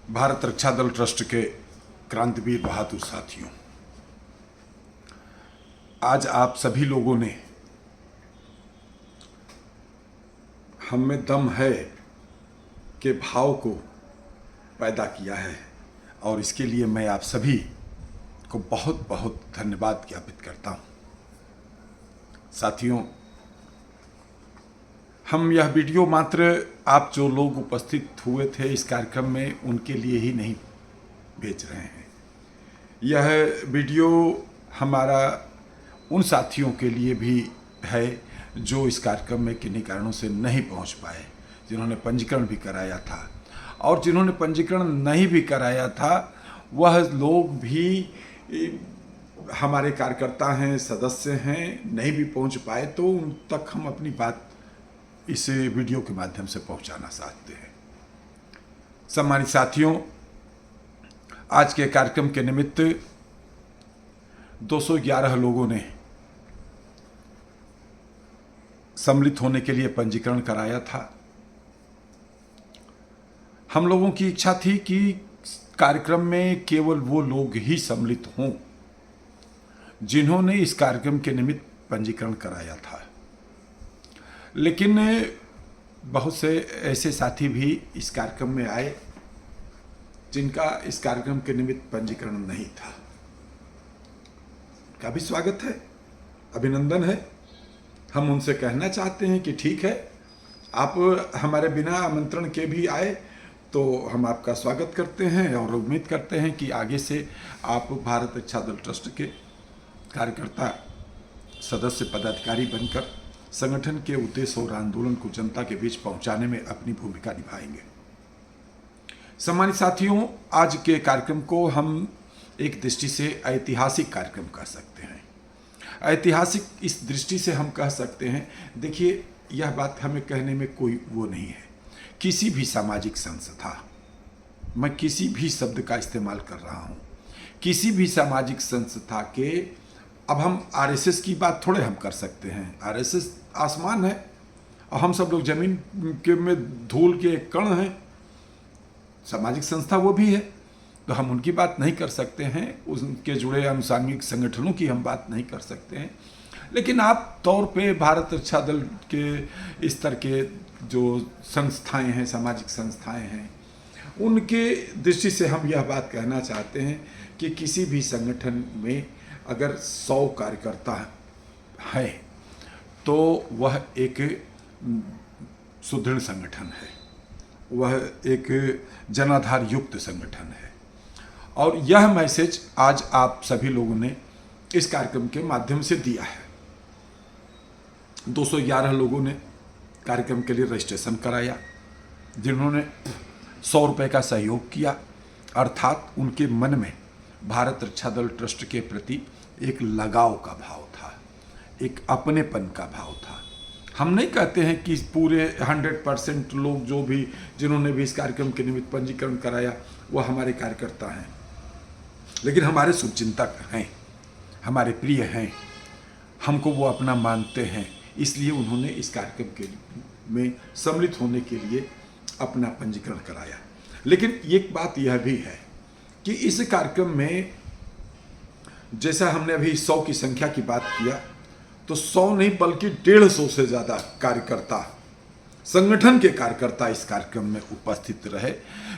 भारत रक्षा दल ट्रस्ट के क्रांतिवीर बहादुर साथियों, आज आप सभी लोगों ने हम में दम है के भाव को पैदा किया है और इसके लिए मैं आप सभी को बहुत बहुत धन्यवाद ज्ञापित करता हूं। साथियों, हम यह वीडियो मात्र आप जो लोग उपस्थित हुए थे इस कार्यक्रम में उनके लिए ही नहीं भेज रहे हैं। यह वीडियो हमारा उन साथियों के लिए भी है जो इस कार्यक्रम में किन्हीं कारणों से नहीं पहुंच पाए, जिन्होंने पंजीकरण भी कराया था, और जिन्होंने पंजीकरण नहीं भी कराया था वह लोग भी हमारे कार्यकर्ता हैं, सदस्य हैं, नहीं भी पहुंच पाए तो उन तक हम अपनी बात इस वीडियो के माध्यम से पहुंचाना चाहते हैं। सम्मानित साथियों, आज के कार्यक्रम के निमित्त 211 लोगों ने सम्मिलित होने के लिए पंजीकरण कराया था। हम लोगों की इच्छा थी कि कार्यक्रम में केवल वो लोग ही सम्मिलित हों जिन्होंने इस कार्यक्रम के निमित्त पंजीकरण कराया था, लेकिन बहुत से ऐसे साथी भी इस कार्यक्रम में आए जिनका इस कार्यक्रम के निमित्त पंजीकरण नहीं था। का भी स्वागत है, अभिनंदन है। हम उनसे कहना चाहते हैं कि ठीक है, आप हमारे बिना आमंत्रण के भी आए तो हम आपका स्वागत करते हैं और उम्मीद करते हैं कि आगे से आप भारत रक्षा दल ट्रस्ट के कार्यकर्ता, सदस्य, पदाधिकारी बनकर संगठन के उद्देश्य और आंदोलन को जनता के बीच पहुंचाने में अपनी भूमिका निभाएंगे। सम्मानित साथियों, आज के कार्यक्रम को हम एक दृष्टि से ऐतिहासिक कार्यक्रम कह सकते हैं। ऐतिहासिक इस दृष्टि से हम कह सकते हैं, देखिए यह बात हमें कहने में कोई वो नहीं है। किसी भी सामाजिक संस्था, मैं किसी भी शब्द का इस्तेमाल कर रहा हूँ, किसी भी सामाजिक संस्था के, अब हम आरएसएस की बात थोड़े हम कर सकते हैं। आरएसएस आसमान है और हम सब लोग जमीन के में धूल के कण हैं। सामाजिक संस्था वो भी है, तो हम उनकी बात नहीं कर सकते हैं, उनके जुड़े अनुसांगिक संगठनों की हम बात नहीं कर सकते हैं। लेकिन आप तौर पे भारत रक्षा दल के स्तर के जो संस्थाएं हैं, सामाजिक संस्थाएं हैं, उनके दृष्टि से हम यह बात कहना चाहते हैं कि किसी भी संगठन में अगर 100 कार्यकर्ता हैं तो वह एक सुदृढ़ संगठन है, वह एक जनाधार युक्त संगठन है। और यह मैसेज आज आप सभी लोगों ने इस कार्यक्रम के माध्यम से दिया है। 211 लोगों ने कार्यक्रम के लिए रजिस्ट्रेशन कराया, जिन्होंने 100 रुपये का सहयोग किया, अर्थात उनके मन में भारत रक्षा दल ट्रस्ट के प्रति एक लगाव का भाव था, एक अपनेपन का भाव था। हम नहीं कहते हैं कि पूरे 100% लोग जो भी जिन्होंने भी इस कार्यक्रम के निमित्त पंजीकरण कराया वो हमारे कार्यकर्ता हैं, लेकिन हमारे शुभचिंतक हैं, हमारे प्रिय हैं, हमको वो अपना मानते हैं, इसलिए उन्होंने इस कार्यक्रम के में सम्मिलित होने के लिए अपना पंजीकरण कराया। लेकिन एक बात यह भी है कि इस कार्यक्रम में जैसा हमने अभी 100 की संख्या की बात किया, तो 100 नहीं बल्कि 150 से ज़्यादा कार्यकर्ता, संगठन के कार्यकर्ता इस कार्यक्रम में उपस्थित रहे,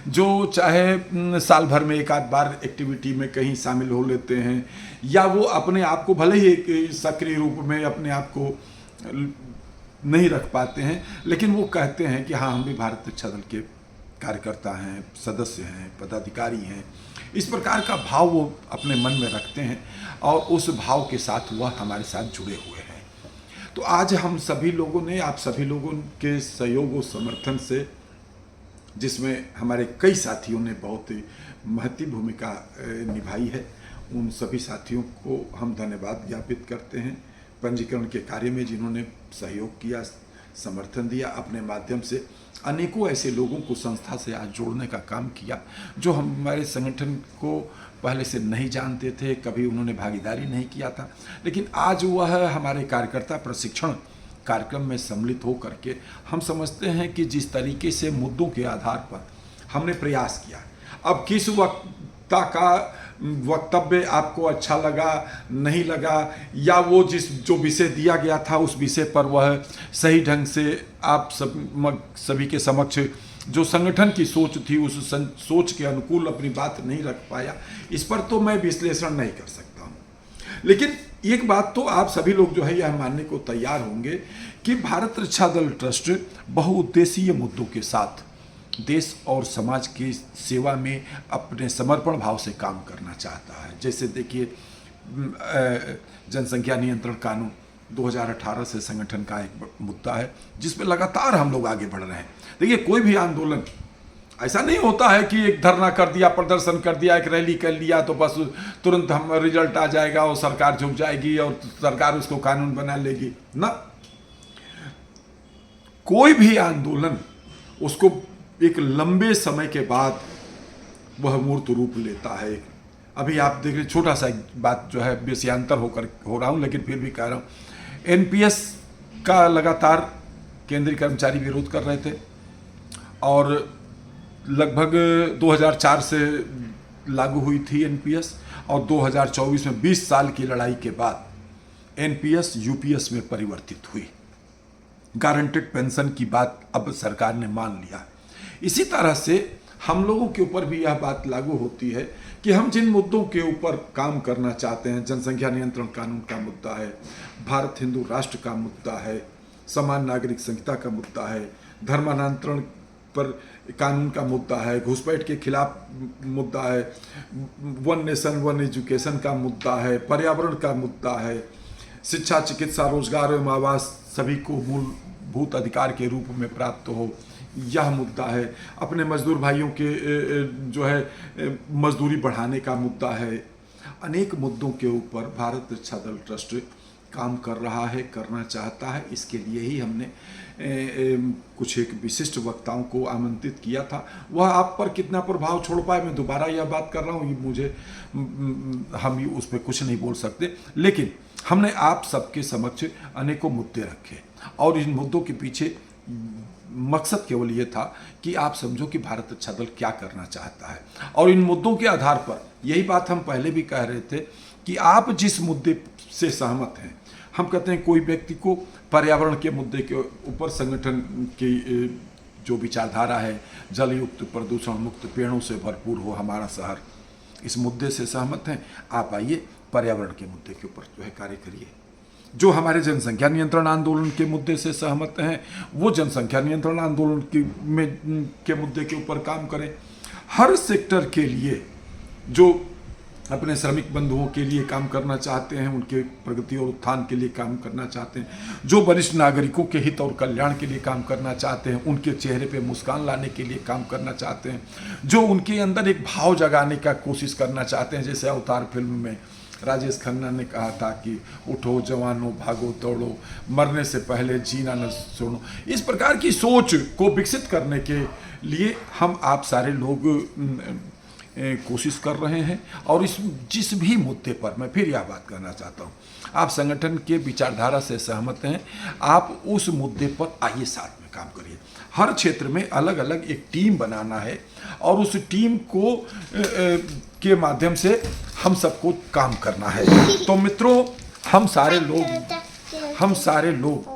जो चाहे साल भर में एक आध बार एक्टिविटी में कहीं शामिल हो लेते हैं, या वो अपने आप को भले ही एक सक्रिय रूप में अपने आप को नहीं रख पाते हैं, लेकिन वो कहते हैं कि हाँ, हम भी भारत रक्षा दल के कार्यकर्ता हैं, सदस्य हैं, पदाधिकारी हैं। इस प्रकार का भाव वो अपने मन में रखते हैं और उस भाव के साथ वह हमारे साथ जुड़े हुए हैं। तो आज हम सभी लोगों ने, आप सभी लोगों के सहयोग और समर्थन से, जिसमें हमारे कई साथियों ने बहुत महत्वपूर्ण भूमिका निभाई है, उन सभी साथियों को हम धन्यवाद ज्ञापित करते हैं। पंजीकरण के कार्य में जिन्होंने सहयोग किया, समर्थन दिया, अपने माध्यम से अनेकों ऐसे लोगों को संस्था से आज जोड़ने का काम किया जो हमारे संगठन को पहले से नहीं जानते थे, कभी उन्होंने भागीदारी नहीं किया था, लेकिन आज वह हमारे कार्यकर्ता प्रशिक्षण कार्यक्रम में सम्मिलित हो करके हम समझते हैं कि जिस तरीके से मुद्दों के आधार पर हमने प्रयास किया। अब किस वक्ता का वक्तव्य आपको अच्छा लगा, नहीं लगा, या वो जो विषय दिया गया था उस विषय पर वह सही ढंग से आप सभी के समक्ष जो संगठन की सोच थी उस सोच के अनुकूल अपनी बात नहीं रख पाया, इस पर तो मैं विश्लेषण नहीं कर सकता हूँ। लेकिन एक बात तो आप सभी लोग जो है यह मानने को तैयार होंगे कि भारत रक्षा दल ट्रस्ट बहुउद्देशीय मुद्दों के साथ देश और समाज की सेवा में अपने समर्पण भाव से काम करना चाहता है। जैसे देखिए, जनसंख्या नियंत्रण कानून 2018 से संगठन का एक मुद्दा है जिसमें लगातार हम लोग आगे बढ़ रहे हैं। देखिए, कोई भी आंदोलन ऐसा नहीं होता है कि एक धरना कर दिया, प्रदर्शन कर दिया, एक रैली कर लिया तो बस तुरंत हम रिजल्ट आ जाएगा और सरकार झुक जाएगी और सरकार उसको कानून बना लेगी ना। कोई भी आंदोलन उसको एक लंबे समय के बाद वह मूर्त रूप लेता है। अभी आप देखिए, छोटा सा एक बात जो है विषयांतर हो रहा हूँ लेकिन फिर भी कह रहा हूँ, एनपीएस का लगातार केंद्रीय कर्मचारी विरोध कर रहे थे और लगभग 2004 से लागू हुई थी एनपीएस और 2024 में 20 साल की लड़ाई के बाद एनपीएस यूपीएस में परिवर्तित हुई। गारंटेड पेंशन की बात अब सरकार ने मान लिया। इसी तरह से हम लोगों के ऊपर भी यह बात लागू होती है कि हम जिन मुद्दों के ऊपर काम करना चाहते हैं, जनसंख्या नियंत्रण कानून का मुद्दा है, भारत हिंदू राष्ट्र का मुद्दा है, समान नागरिक संहिता का मुद्दा है, धर्मांतरण पर कानून का मुद्दा है, घुसपैठ के खिलाफ मुद्दा है, वन नेशन वन एजुकेशन का मुद्दा है, पर्यावरण का मुद्दा है, शिक्षा, चिकित्सा, रोजगार एवं आवास सभी को मूलभूत अधिकार के रूप में प्राप्त हो, यह मुद्दा है। अपने मजदूर भाइयों के जो है मजदूरी बढ़ाने का मुद्दा है। अनेक मुद्दों के ऊपर भारत रक्षा दल ट्रस्ट काम कर रहा है, करना चाहता है। इसके लिए ही हमने कुछ एक विशिष्ट वक्ताओं को आमंत्रित किया था। वह आप पर कितना प्रभाव छोड़ पाए, मैं दोबारा यह बात कर रहा हूँ, ये मुझे हम उस पर कुछ नहीं बोल सकते, लेकिन हमने आप सबके समक्ष अनेकों मुद्दे रखे और इन मुद्दों के पीछे मकसद केवल ये था कि आप समझो कि भारत रक्षा दल क्या करना चाहता है। और इन मुद्दों के आधार पर यही बात हम पहले भी कह रहे थे कि आप जिस मुद्दे से सहमत हैं, हम कहते हैं कोई व्यक्ति को पर्यावरण के मुद्दे के ऊपर संगठन की जो विचारधारा है, जल युक्त, प्रदूषण मुक्त, पेड़ों से भरपूर हो हमारा शहर, इस मुद्दे से सहमत हैं, आप आइए पर्यावरण के मुद्दे के ऊपर जो है कार्य करिए। जो हमारे जनसंख्या नियंत्रण आंदोलन के मुद्दे से सहमत हैं, वो जनसंख्या नियंत्रण आंदोलन के मुद्दे के ऊपर काम करें। हर सेक्टर के लिए जो अपने श्रमिक बंधुओं के लिए काम करना चाहते हैं, उनके प्रगति और उत्थान के लिए काम करना चाहते हैं, जो वरिष्ठ नागरिकों के हित और कल्याण के लिए काम करना चाहते हैं, उनके चेहरे पे मुस्कान लाने के लिए काम करना चाहते हैं, जो उनके अंदर एक भाव जगाने का कोशिश करना चाहते हैं। जैसे अवतार फिल्म में राजेश खन्ना ने कहा था कि उठो जवानों, भागो दौड़ो, मरने से पहले जीना न छोड़ो। इस प्रकार की सोच को विकसित करने के लिए हम आप सारे लोग कोशिश कर रहे हैं। और इस जिस भी मुद्दे पर मैं फिर यह बात कहना चाहता हूँ, आप संगठन के विचारधारा से सहमत हैं, आप उस मुद्दे पर आइए, साथ में काम करिए। हर क्षेत्र में अलग अलग एक टीम बनाना है और उस टीम को के माध्यम से हम सबको काम करना है। तो मित्रों, हम सारे लोग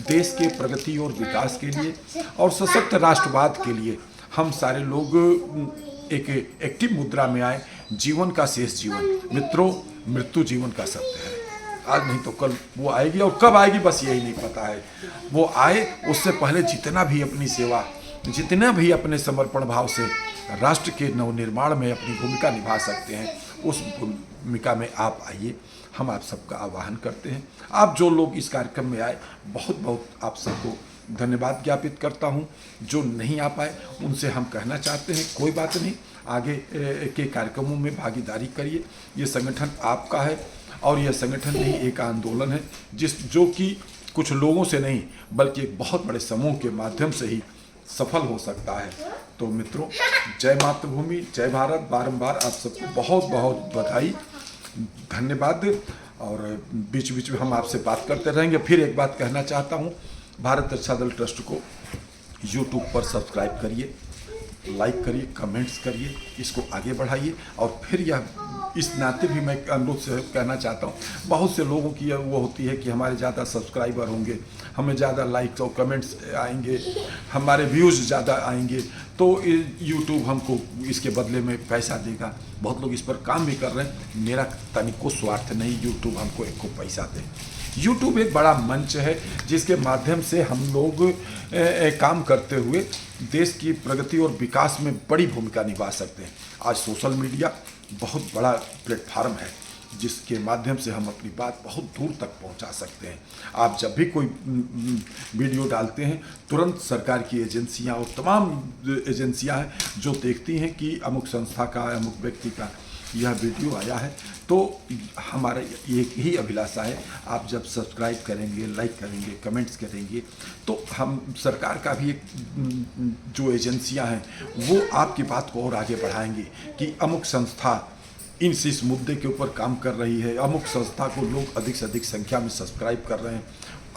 देश के प्रगति और विकास के लिए और सशक्त राष्ट्रवाद के लिए हम सारे लोग एक एक्टिव मुद्रा में आए। जीवन का शेष जीवन, मित्रों, मृत्यु जीवन का सत्य है। आज नहीं तो कल वो आएगी, और कब आएगी बस यही नहीं पता है। वो आए, उससे पहले जितना भी अपनी सेवा, जितना भी अपने समर्पण भाव से राष्ट्र के नवनिर्माण में अपनी भूमिका निभा सकते हैं, उस भूमिका में आप आइए। हम आप सबका आह्वान करते हैं। आप जो लोग इस कार्यक्रम में आए, बहुत बहुत आप सबको धन्यवाद ज्ञापित करता हूं। जो नहीं आ पाए उनसे हम कहना चाहते हैं, कोई बात नहीं, आगे के कार्यक्रमों में भागीदारी करिए। ये संगठन आपका है और यह संगठन नहीं, एक आंदोलन है जो कि कुछ लोगों से नहीं बल्कि एक बहुत बड़े समूह के माध्यम से ही सफल हो सकता है। तो मित्रों, जय मातृभूमि, जय भारत। बारंबार आप सबको बहुत बहुत बधाई, धन्यवाद। और बीच बीच में हम आपसे बात करते रहेंगे। फिर एक बात कहना चाहता हूँ, भारत रक्षा दल ट्रस्ट को यूट्यूब पर सब्सक्राइब करिए, लाइक करिए, कमेंट्स करिए, इसको आगे बढ़ाइए। और फिर यह इस नाते भी मैं अनुरोध से कहना चाहता हूँ, बहुत से लोगों की वो होती है कि हमारे ज़्यादा सब्सक्राइबर होंगे, हमें ज़्यादा लाइक्स और कमेंट्स आएंगे, हमारे व्यूज़ ज़्यादा आएंगे तो यूट्यूब हमको इसके बदले में पैसा देगा। बहुत लोग इस पर काम भी कर रहे हैं। मेरा तनिको स्वार्थ नहीं यूट्यूब हमको एक को पैसा दे। यूट्यूब एक बड़ा मंच है जिसके माध्यम से हम लोग काम करते हुए देश की प्रगति और विकास में बड़ी भूमिका निभा सकते हैं। आज सोशल मीडिया बहुत बड़ा प्लेटफार्म है जिसके माध्यम से हम अपनी बात बहुत दूर तक पहुंचा सकते हैं। आप जब भी कोई वीडियो डालते हैं, तुरंत सरकार की एजेंसियां और तमाम एजेंसियां हैं जो देखती हैं कि अमुक संस्था का, अमुक व्यक्ति का यह वीडियो आया है, तो हमारा एक ही अभिलाषा है, आप जब सब्सक्राइब करेंगे, लाइक करेंगे, कमेंट्स करेंगे, तो हम सरकार का भी एक जो एजेंसियां हैं वो आपकी बात को और आगे बढ़ाएंगी कि अमुक संस्था इस मुद्दे के ऊपर काम कर रही है, अमुक संस्था को लोग अधिक से अधिक संख्या में सब्सक्राइब कर रहे हैं,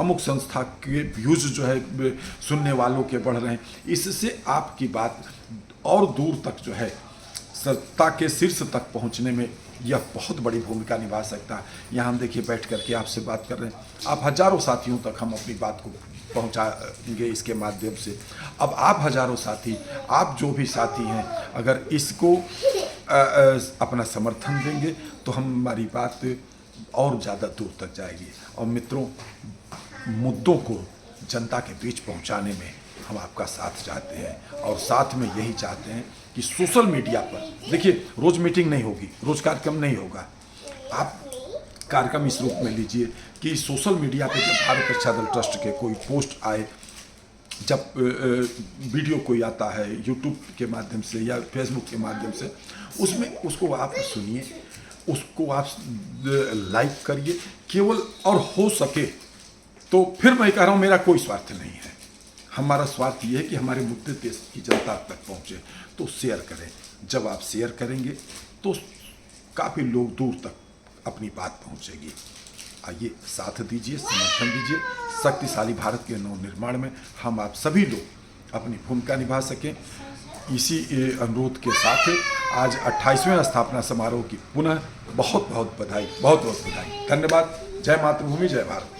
अमुक संस्था के व्यूज़ जो है सुनने वालों के बढ़ रहे हैं। इससे आपकी बात और दूर तक जो है सत्ता के शीर्ष तक पहुंचने में यह बहुत बड़ी भूमिका निभा सकता है। यहाँ हम देखिए बैठ करके आपसे बात कर रहे हैं, आप हजारों साथियों तक हम अपनी बात को पहुंचाएंगे इसके माध्यम से। अब आप हजारों साथी, आप जो भी साथी हैं, अगर इसको अपना समर्थन देंगे तो हमारी बात और ज़्यादा दूर तक जाएगी। और मित्रों, मुद्दों को जनता के बीच पहुंचाने में हम आपका साथ चाहते हैं और साथ में यही चाहते हैं कि सोशल मीडिया पर देखिए, रोज़ मीटिंग नहीं होगी, रोज़ कार्यक्रम नहीं होगा। आप कार्यक्रम इस रूप में लीजिए कि सोशल मीडिया पे जब भारत रक्षा दल ट्रस्ट के कोई पोस्ट आए, जब वीडियो कोई आता है यूट्यूब के माध्यम से या फेसबुक के माध्यम से, उसमें उसको आप सुनिए, उसको आप लाइक करिए केवल। और हो सके तो फिर मैं कह रहा हूँ, मेरा कोई स्वार्थ नहीं है, हमारा स्वार्थ ये है कि हमारे मुद्दे देश की जनता तक पहुँचे। तो शेयर करें, जब आप शेयर करेंगे तो काफ़ी लोग दूर तक अपनी बात पहुँचेगी। आइए साथ दीजिए, समर्थन दीजिए। शक्तिशाली भारत के नवनिर्माण में हम आप सभी लोग अपनी भूमिका निभा सकें, इसी अनुरोध के साथ आज 28वें स्थापना समारोह की पुनः बहुत बहुत बधाई, बहुत बहुत बधाई। धन्यवाद। जय मातृभूमि, जय भारत।